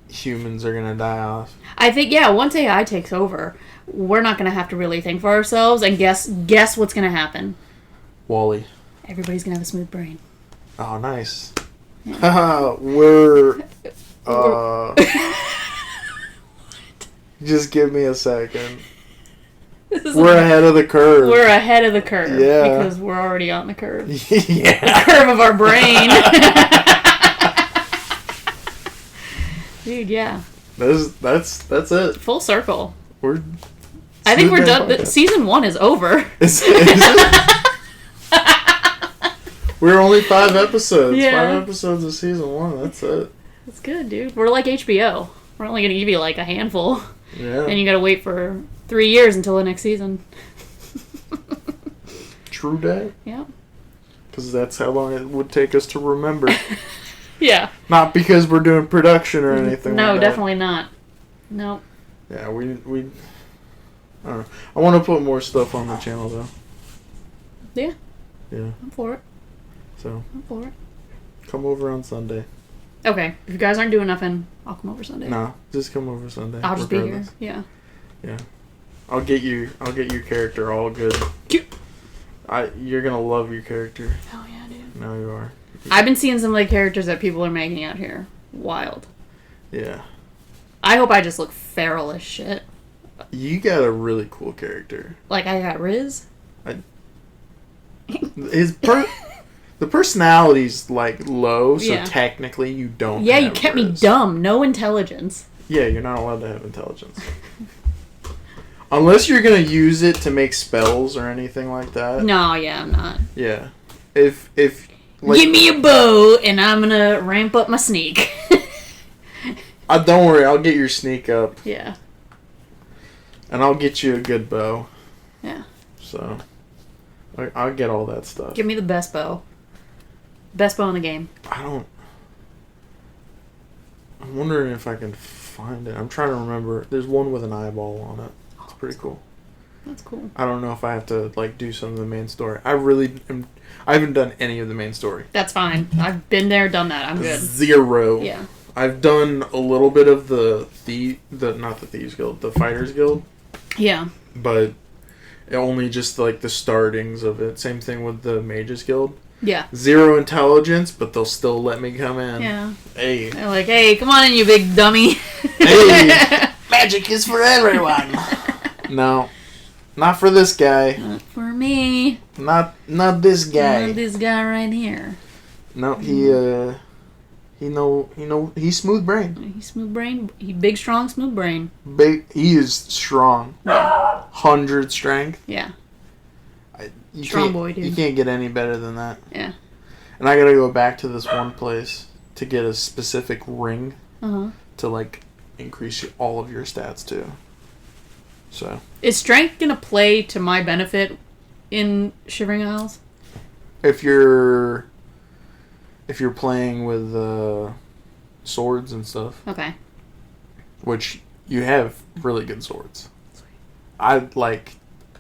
humans are going to die off. I think, once AI takes over, we're not going to have to really think for ourselves, and guess what's going to happen? WALL-E. Everybody's going to have a smooth brain. Oh, nice. Yeah. We're... Just give me a second. We're ahead of the curve. We're ahead of the curve. Yeah. Because we're already on the curve. Yeah. The curve of our brain. Dude, yeah. That's it. Full circle. I think we're done. Season 1 is over. Is it? We're only 5 episodes. Yeah. 5 episodes of season 1. That's it. That's good, dude. We're like HBO. We're only going to give you like a handful. Yeah. And you got to wait for 3 years until the next season. True that. Yeah. Because that's how long it would take us to remember. Yeah. Not because we're doing production or anything. No, like definitely not. No. Yeah, we. I don't know. I want to put more stuff on the channel though. Yeah. Yeah. I'm for it. So. I'm for it. Come over on Sunday. Okay. If you guys aren't doing nothing, I'll come over Sunday. No, just come over Sunday. I'll just be here. Yeah. Yeah. I'll get your character all good. Cute. You're gonna love your character. Hell yeah, dude. No, you are. I've been seeing some of the characters that people are making out here. Wild. Yeah. I hope I just look feral as shit. You got a really cool character. Like I got Riz. The personality's like low, so Yeah. technically you don't. Yeah, have you kept Riz. me dumb. No intelligence. Yeah, you're not allowed to have intelligence. Unless you're gonna use it to make spells or anything like that. No, yeah, I'm not. Yeah. If like, give me a bow and I'm gonna ramp up my sneak. Don't worry, I'll get your sneak up. Yeah. And I'll get you a good bow. Yeah. So, I'll get all that stuff. Give me the best bow. Best bow in the game. I'm wondering if I can find it. I'm trying to remember. There's one with an eyeball on it. It's pretty cool. That's cool. I don't know if I have to like do some of the main story. I haven't done any of the main story. That's fine. I've been there, done that. I'm good. 0. Yeah. I've done a little bit of not the Thieves Guild, the Fighters Guild. Yeah. But only just like the startings of it. Same thing with the Mages Guild. Yeah. 0 intelligence, but they'll still let me come in. Yeah. Hey. They're like, hey, come on in, you big dummy. Hey. Magic is for everyone. No. Not for this guy. Not for me. Not this guy. Not this guy right here. No, he's smooth brain. He's smooth brain. He big, strong, smooth brain. He is strong. 100 strength. Yeah. You Strong boy, dude. You can't get any better than that. Yeah. And I gotta go back to this one place to get a specific ring to like increase all of your stats too. So. Is strength gonna play to my benefit in Shivering Isles? If you're playing with swords and stuff. Okay. Which you have really good swords. I like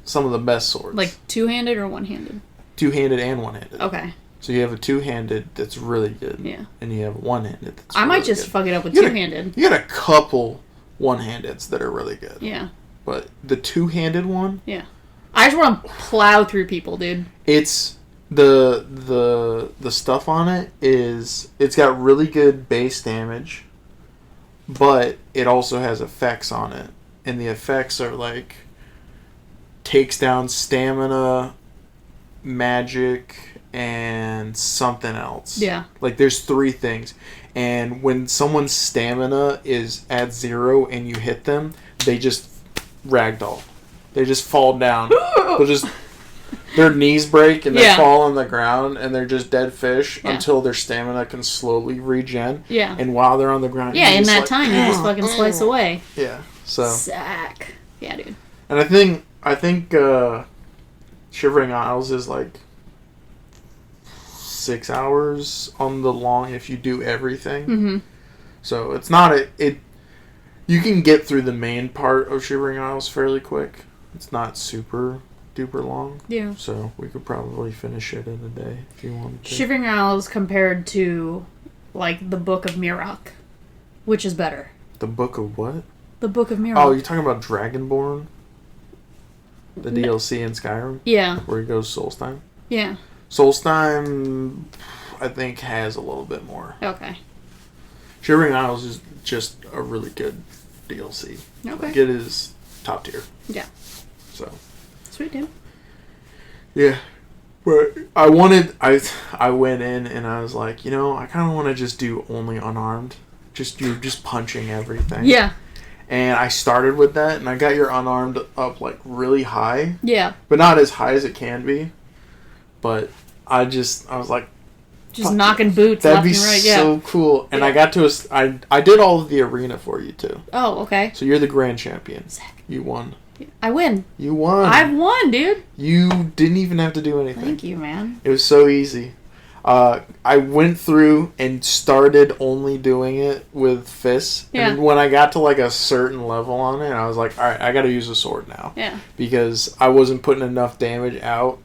some of the best swords. Like two-handed or one-handed? Two-handed and one-handed. Okay. So you have a two-handed that's really good. Yeah. And you have a one-handed that's I might really just good. fuck it up with two-handed. You got a couple one-handeds that are really good. Yeah. But the two-handed one? Yeah. I just want to plow through people, dude. It's the stuff on it is it's got really good base damage, but it also has effects on it. And the effects are like takes down stamina, magic, and something else. Yeah. Like there's 3 things. And when someone's stamina is at 0 and you hit them, they just ragdoll. They just fall down. Their knees break and they fall on the ground and they're just dead fish until their stamina can slowly regen. Yeah. And while they're on the ground, in that time you just fucking slice away. Yeah. So. Sack. Yeah, dude. And I think Shivering Isles is like 6 hours on the long if you do everything. Mm-hmm. So it's not you can get through the main part of Shivering Isles fairly quick. It's not super duper long. Yeah. So we could probably finish it in a day if you wanted to. Shivering Isles compared to like the Book of Mirok, which is better? The Book of what? The Book of Mirok. Oh, you're talking about Dragonborn? The DLC in Skyrim? Yeah. Where he goes Solstheim? Yeah. Solstheim, I think, has a little bit more. Okay. Shivering Isles is just a really good DLC. Okay. Like, it is top tier. Yeah. So. Sweet, dude. Yeah. But I went in and I was like, I kind of want to just do only unarmed. You're just punching everything. Yeah. And I started with that, and I got your unarmed up, like, really high. Yeah. But not as high as it can be. But I was like... Just knocking boots that'd left be and right, so cool. And I got to... I did all of the arena for you, too. Oh, okay. So you're the grand champion. Sick. You won. I win. You won. I've won, dude. You didn't even have to do anything. Thank you, man. It was so easy. I went through and started only doing it with fists. Yeah. And when I got to like a certain level on it, I was like, alright, I gotta use a sword now. Yeah. Because I wasn't putting enough damage out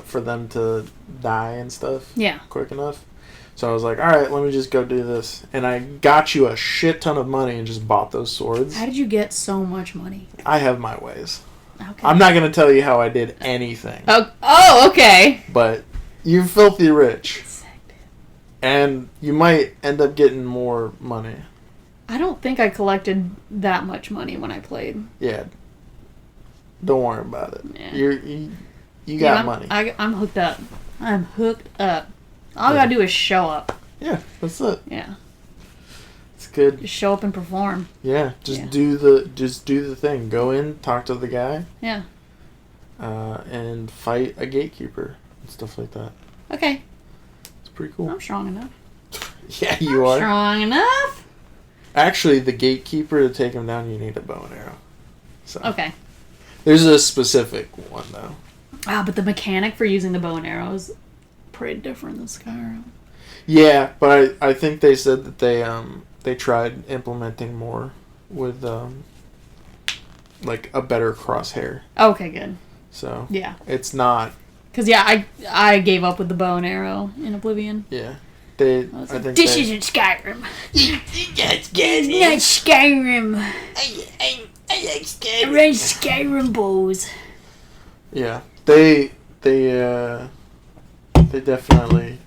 for them to die and stuff quick enough. So I was like, alright, let me just go do this. And I got you a shit ton of money and just bought those swords. How did you get so much money? I have my ways. Okay. I'm not gonna tell you how I did anything. Oh, okay. But you're filthy rich. Sick, dude. And you might end up getting more money. I don't think I collected that much money when I played. Yeah. Don't worry about it. Yeah. You got money. I'm hooked up. I'm hooked up. All I gotta do is show up. Yeah, that's it. Yeah. It's good. Just show up and perform. Yeah, do the thing. Go in, talk to the guy. Yeah. And fight a gatekeeper and stuff like that. Okay. It's pretty cool. I'm strong enough. Yeah, you are. Strong enough. Actually, the gatekeeper to take him down, you need a bow and arrow. So Okay. there's a specific one though. Ah, but the mechanic for using the bow and arrow is pretty different than Skyrim. Yeah, but I think they said that they tried implementing more with like a better crosshair. Okay, good. So Yeah. it's not. Because, yeah, I gave up with the bow and arrow in Oblivion. Yeah. I think this isn't Skyrim. It's not Skyrim. I like Skyrim. I run Skyrim bows. Yeah. They definitely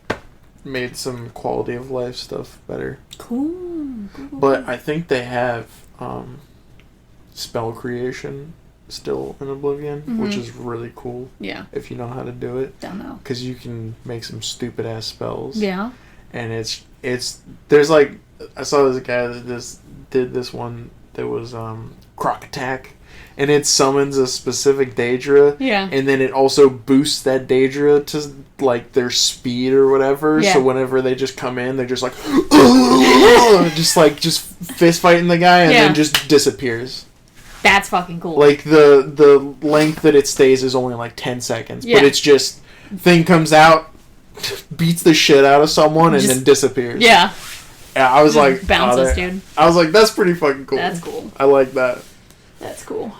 made some quality of life stuff better. Cool. But I think they have spell creation still in Oblivion, which is really cool. Yeah. If you know how to do it. Don't know. Because you can make some stupid ass spells. Yeah. And it's there's like, I saw this guy that did this one that was Croc Attack, and it summons a specific Daedra, Yeah. and then it also boosts that Daedra to like their speed or whatever. Yeah. So whenever they just come in, they're just like just fist fighting the guy, and then just disappears. That's fucking cool. Like the length that it stays is only like 10 seconds, Yeah. but it's just thing comes out, beats the shit out of someone, and then disappears. Yeah. Yeah, I was like, bounces, dude. I was like, that's pretty fucking cool. That's cool. I like that. That's cool.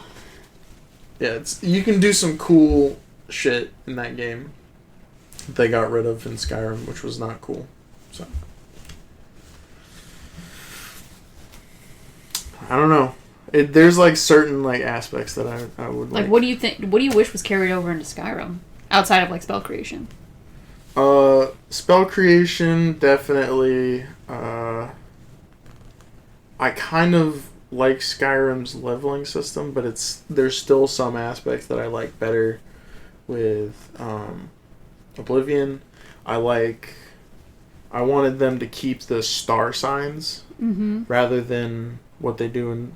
Yeah, you can do some cool shit in that game. They got rid of in Skyrim, which was not cool. So I don't know. There's like certain like aspects that I would like. What do you think? What do you wish was carried over into Skyrim outside of like spell creation? Spell creation definitely. I kind of like Skyrim's leveling system, but there's still some aspects that I like better with Oblivion. I wanted them to keep the star signs rather than what they do in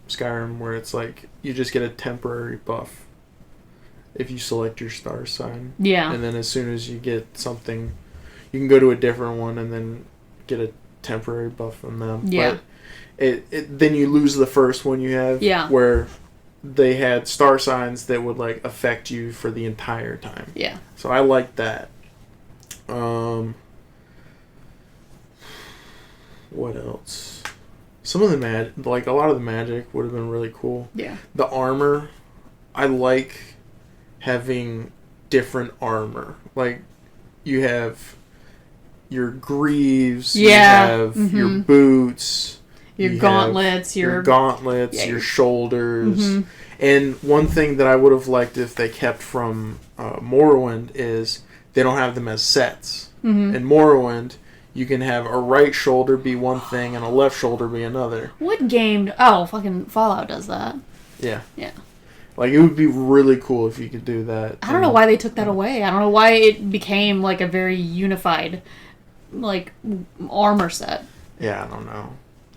Skyrim, where it's like you just get a temporary buff if you select your star sign. Yeah. And then as soon as you get something, you can go to a different one and then get a temporary buff from them. Yeah. But then you lose the first one you have. Yeah. Where they had star signs that would like affect you for the entire time. Yeah. So I like that. What else? Some of the like a lot of the magic would have been really cool. Yeah. The armor, I like having different armor. Like you have your greaves, you have your boots, your gauntlets, your shoulders. And one thing that I would have liked if they kept from Morrowind is they don't have them as sets. In Morrowind, you can have a right shoulder be one thing and a left shoulder be another. What game? Oh, fucking Fallout does that. Yeah. Yeah. Like, it would be really cool if you could do that. I don't know why they took that away. I don't know why it became, like, a very unified, like, armor set. Yeah, I don't know.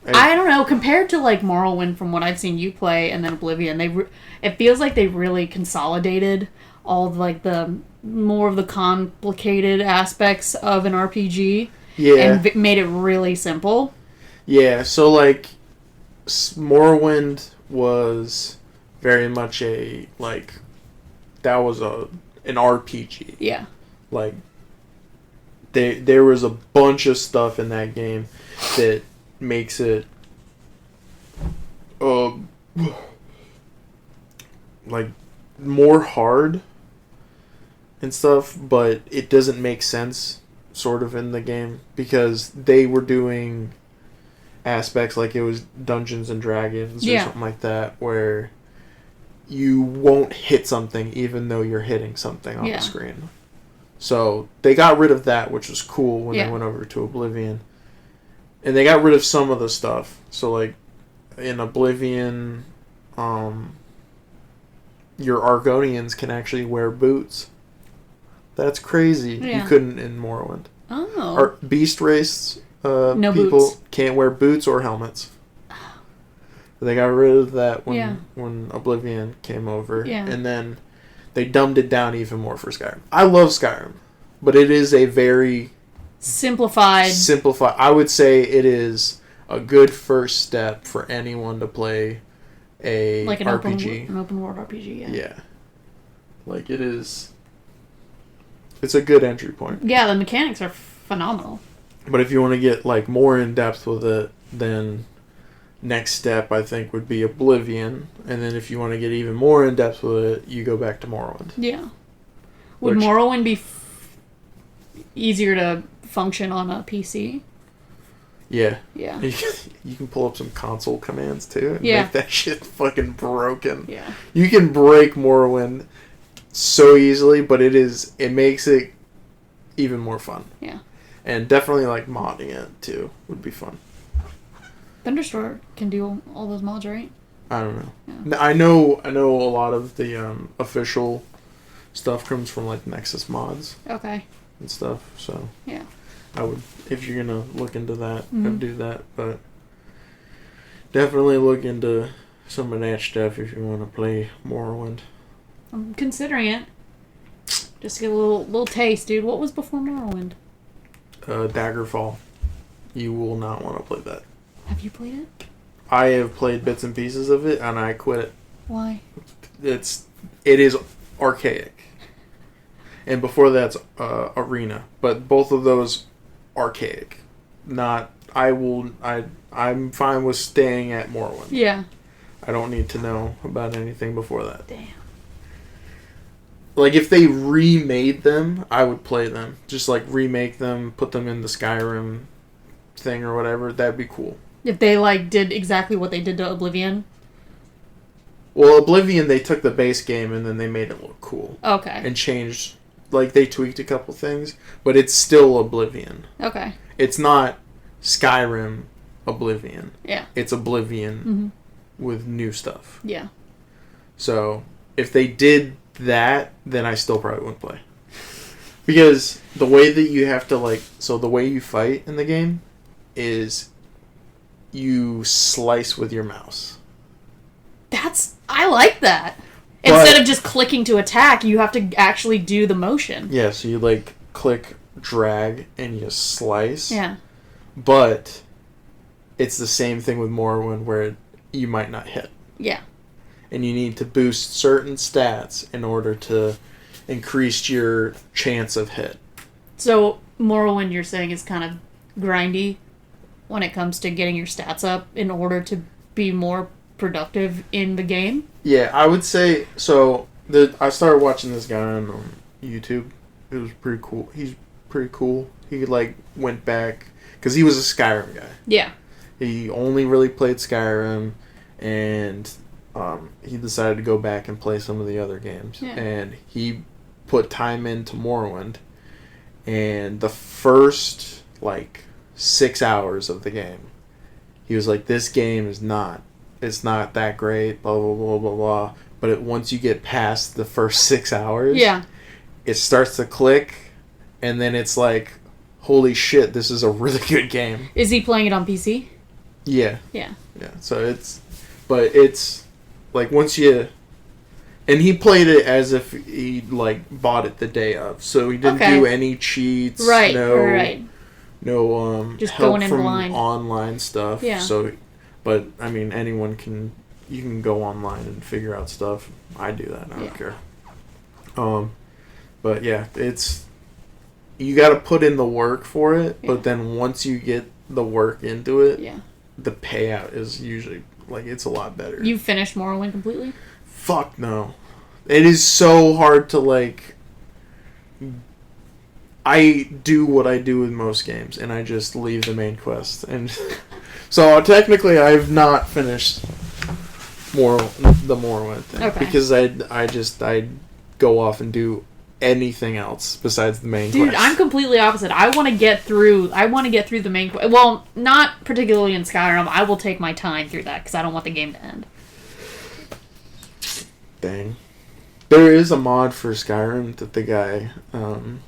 I don't know. Compared to, like, Morrowind, from what I've seen you play, and then Oblivion, it feels like they really consolidated all of, like, the more of the complicated aspects of an RPG. Yeah. And made it really simple. Yeah, so, like, Morrowind was very much that was an RPG. Yeah. Like, there was a bunch of stuff in that game that makes it like more hard and stuff, but it doesn't make sense sort of in the game because they were doing aspects like it was Dungeons and Dragons or something like that where you won't hit something even though you're hitting something on the screen. So they got rid of that, which was cool when they went over to Oblivion. And they got rid of some of the stuff. So like in Oblivion, your Argonians can actually wear boots. That's crazy. Yeah. You couldn't in Morrowind. Oh. Beast race no people boots. Can't wear boots or helmets. They got rid of that when Oblivion came over. Yeah. And then they dumbed it down even more for Skyrim. I love Skyrim, but it is a very simplified. I would say it is a good first step for anyone to play a like an RPG. An open world RPG, yeah. Yeah. Like, it is... It's a good entry point. Yeah, the mechanics are phenomenal. But if you want to get, like, more in-depth with it, then next step, I think, would be Oblivion. And then if you want to get even more in-depth with it, you go back to Morrowind. Yeah. Would Morrowind be easier to function on a PC? Yeah. Yeah. You can pull up some console commands, too, and Yeah. make that shit fucking broken. Yeah. You can break Morrowind so easily, but it makes it even more fun. Yeah. And definitely, like, modding it, too, would be fun. Thunderstorm can do all those mods, right? I don't know. Yeah. I know a lot of the official stuff comes from, like, Nexus mods Okay. and stuff, so... Yeah. I would, if you're gonna look into that, Mm-hmm. I'd do that, but... Definitely look into some of that stuff if you want to play Morrowind. I'm considering it. Just to get a little taste, dude. What was before Morrowind? Daggerfall. You will not want to play that. Have you played it? I have played bits and pieces of it, and I quit it. Why? It is archaic. And before that's Arena. But both of those, archaic. I'm fine with staying at Morrowind. Yeah. I don't need to know about anything before that. Damn. Like, if they remade them, I would play them. Just, like, remake them, put them in the Skyrim thing or whatever. That'd be cool. If they, like, did exactly what they did to Oblivion? Well, Oblivion, they took the base game and then they made it look cool. Okay. And changed... Like, they tweaked a couple things, but it's still Oblivion. Okay. It's not Skyrim Oblivion. Yeah. It's Oblivion Mm-hmm. with new stuff. Yeah. So, if they did that, then I still probably wouldn't play. Because the way that you have to, like... So, the way you fight in the game is you slice with your mouse. I like that. But, instead of just clicking to attack, you have to actually do the motion. Yeah, so you, like, click, drag, and you slice. Yeah. But it's the same thing with Morrowind where you might not hit. Yeah. And you need to boost certain stats in order to increase your chance of hit. So, Morrowind, you're saying, is kind of grindy when it comes to getting your stats up in order to be more productive in the game? Yeah, I would say... So, I started watching this guy on YouTube. It was pretty cool. He's pretty cool. He, like, went back... Because he was a Skyrim guy. Yeah. He only really played Skyrim, and he decided to go back and play some of the other games. Yeah. And he put time into Morrowind, and the first, like, 6 hours of the game, he was like, this game is not... It's not that great, blah, blah, blah, blah, blah. But once you get past the first 6 hours, Yeah. it starts to click, and then it's like, holy shit, this is a really good game. Is he playing it on PC? Yeah. Yeah. Yeah. So it's, like, once you... And he played it as if he, like, bought it the day of. So he didn't do any cheats. Right, right. Just help going in from blind. online stuff. Yeah. So... But, I mean, you can go online and figure out stuff. I do that. I don't care. But, yeah, you got to put in the work for it, but then once you get the work into it, the payout is usually, like, it's a lot better. You finished Morrowind completely? Fuck no. It is so hard to, like... I do what I do with most games, and I just leave the main quest. And so technically, I've not finished the Morrowind thing because I go off and do anything else besides the main quest. Dude, I'm completely opposite. I want to get through the main quest. Well, not particularly in Skyrim. I will take my time through that because I don't want the game to end. Dang. There is a mod for Skyrim that the guy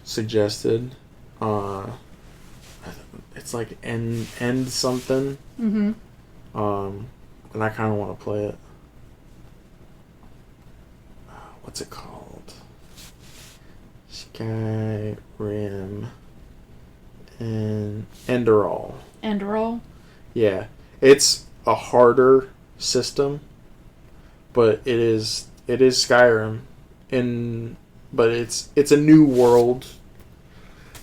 suggested. It's like end something. Mm-hmm. And I kind of want to play it. What's it called? Skyrim and Enderal. Enderal? Yeah, it's a harder system, but it is Skyrim, but it's a new world,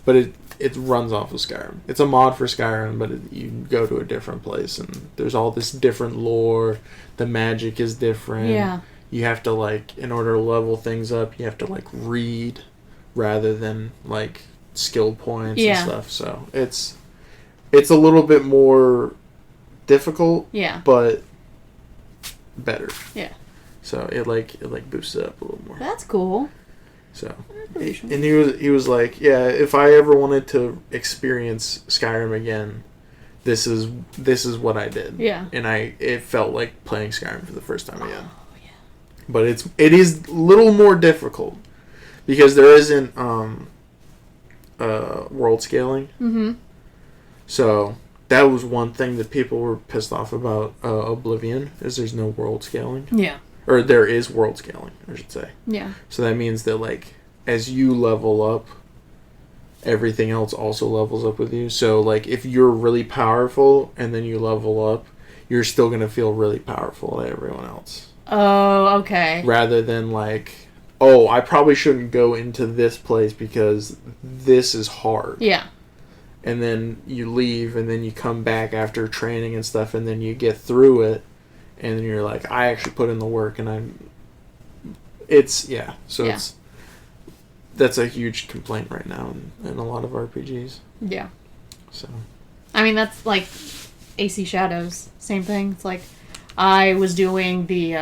but it runs off of Skyrim. It's a mod for Skyrim, but you go to a different place, and there's all this different lore. The magic is different. Yeah. You have to, like, in order to level things up, you have to, like, read rather than, like, skill points and stuff. So it's a little bit more difficult. Yeah. But better. Yeah. So it boosts it up a little more. That's cool. So, and he was like, yeah, if I ever wanted to experience Skyrim again, this is what I did. Yeah. And it felt like playing Skyrim for the first time again. Oh yeah. But it is a little more difficult because there isn't world scaling. Mm-hmm. So that was one thing that people were pissed off about Oblivion, is there's no world scaling. Yeah. Or there is world scaling, I should say. Yeah. So that means that, like, as you level up, everything else also levels up with you. So, like, if you're really powerful and then you level up, you're still going to feel really powerful to everyone else. Oh, okay. Rather than, like, oh, I probably shouldn't go into this place because this is hard. Yeah. And then you leave, and then you come back after training and stuff, and then you get through it, and then you're like, I actually put in the work, and that's a huge complaint right now in a lot of RPGs. Yeah. So. I mean, that's like AC Shadows. Same thing. It's like, I was doing the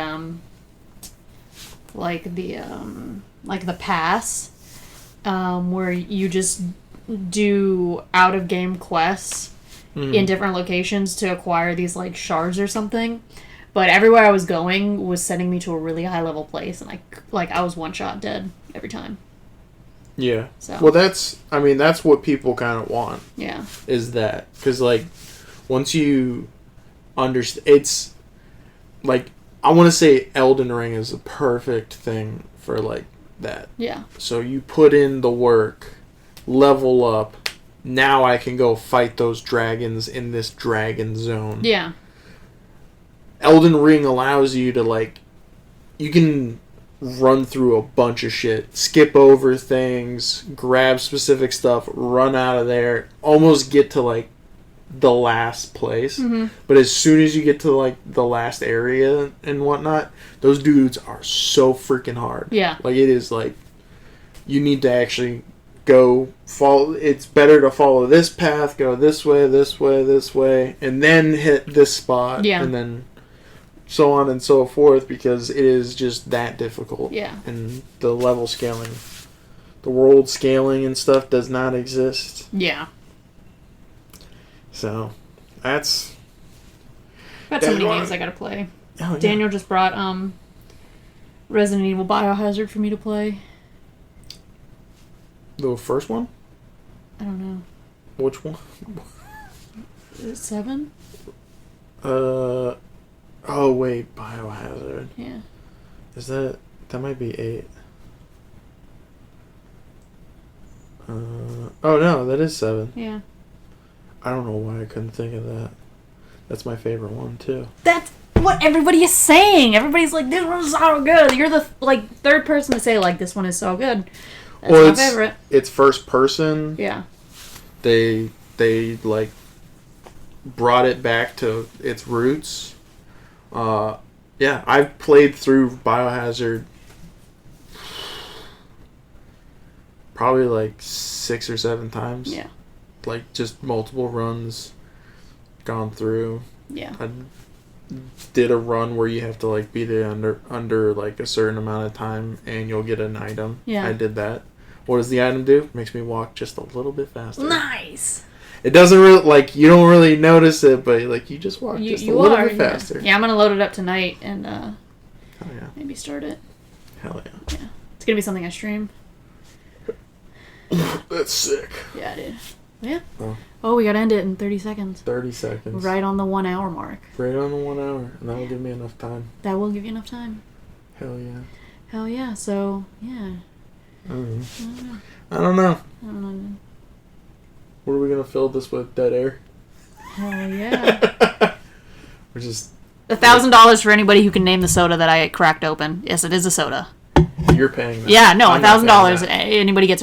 pass, where you just do out of game quests in different locations to acquire these, like, shards or something. But everywhere I was going was sending me to a really high level place, and I was one shot dead every time. Yeah. So. Well, that's what people kind of want. Yeah. Is that because, like, once you understand, it's like, I want to say Elden Ring is a perfect thing for, like, that. Yeah. So you put in the work, level up. Now I can go fight those dragons in this dragon zone. Yeah. Elden Ring allows you to, like, you can run through a bunch of shit, skip over things, grab specific stuff, run out of there, almost get to, like, the last place. Mm-hmm. But as soon as you get to, like, the last area and whatnot, those dudes are so freaking hard. Yeah. Like, it is, like, you need to actually go follow. It's better to follow this path, go this way, this way, this way, and then hit this spot. Yeah. And then so on and so forth, because it is just that difficult. Yeah. And the level scaling, the world scaling and stuff does not exist. Yeah. So, that's... Got so many games I gotta play. Oh, yeah. Daniel just brought Resident Evil Biohazard for me to play. The first one? I don't know. Which one? Is it 7? Oh, wait, Biohazard. Yeah. Is that might be 8. Oh, no, that is 7. Yeah. I don't know why I couldn't think of that. That's my favorite one, too. That's what everybody is saying. Everybody's like, this one's so good. You're the, like, third person to say, like, this one is so good. That's my favorite. It's first person. Yeah. They like, brought it back to its roots. Yeah, I've played through Biohazard probably like 6 or 7 times. Yeah. Like, just multiple runs gone through. Yeah. I did a run where you have to, like, beat it under like a certain amount of time and you'll get an item. Yeah. I did that. What does the item do? Makes me walk just a little bit faster. Nice. It doesn't really, like, you don't really notice it, but, like, you just walk just a little bit faster. Yeah, I'm gonna load it up tonight and Hell yeah. maybe start it. Hell yeah. Yeah. It's gonna be something I stream. That's sick. Yeah, dude. Yeah. Oh. Oh, we gotta end it in 30 seconds. 30 seconds. Right on the 1 hour mark. Right on the 1 hour. And that will give me enough time. That will give you enough time. Hell yeah. Hell yeah. So, yeah. I don't know. I don't know. What are we going to fill this with? Dead air? Hell yeah. We're just $1,000 for anybody who can name the soda that I cracked open. Yes, it is a soda. You're paying that. Yeah, no, I'm not paying $1,000. that. Anybody gets it